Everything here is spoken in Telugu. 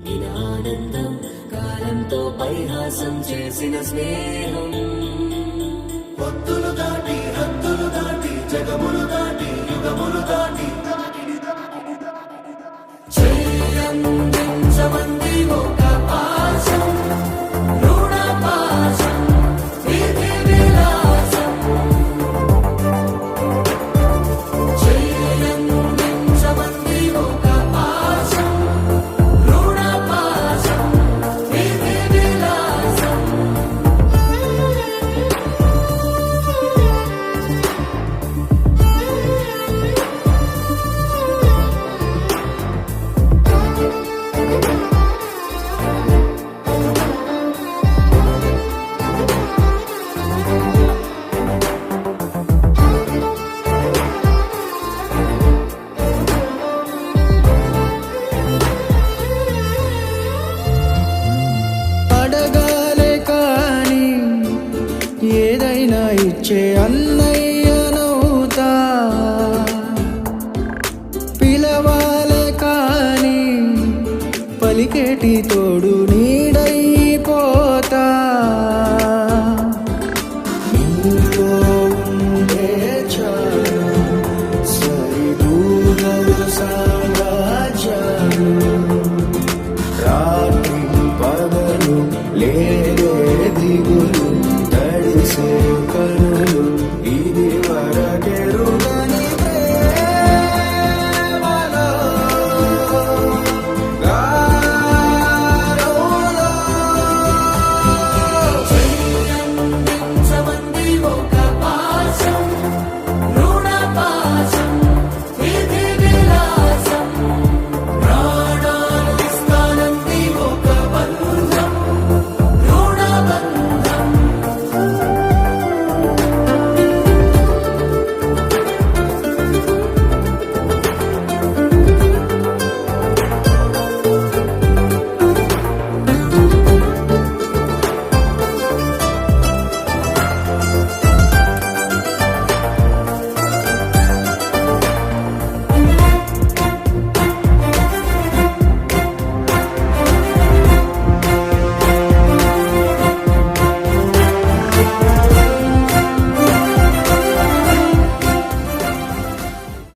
ఆనందం కాలంతో పరిహాసం చేసిన స్నేహం పొత్తులు దాటి హద్దులు దాటి జగములు దాటి యుగములు దాటి చెయ్యందించమంది ఒక పాశం రుణ పాశం విధి విలాసం చెయ్యందించమంది ఒక పాశం రుణ పాశం విధి విలాసం అడగాలే కాని ఏదైనా ఇచ్చే అన్నయ్యనవుతా పిలవాలే కాని పలికేటి తోడు నీడైపోతా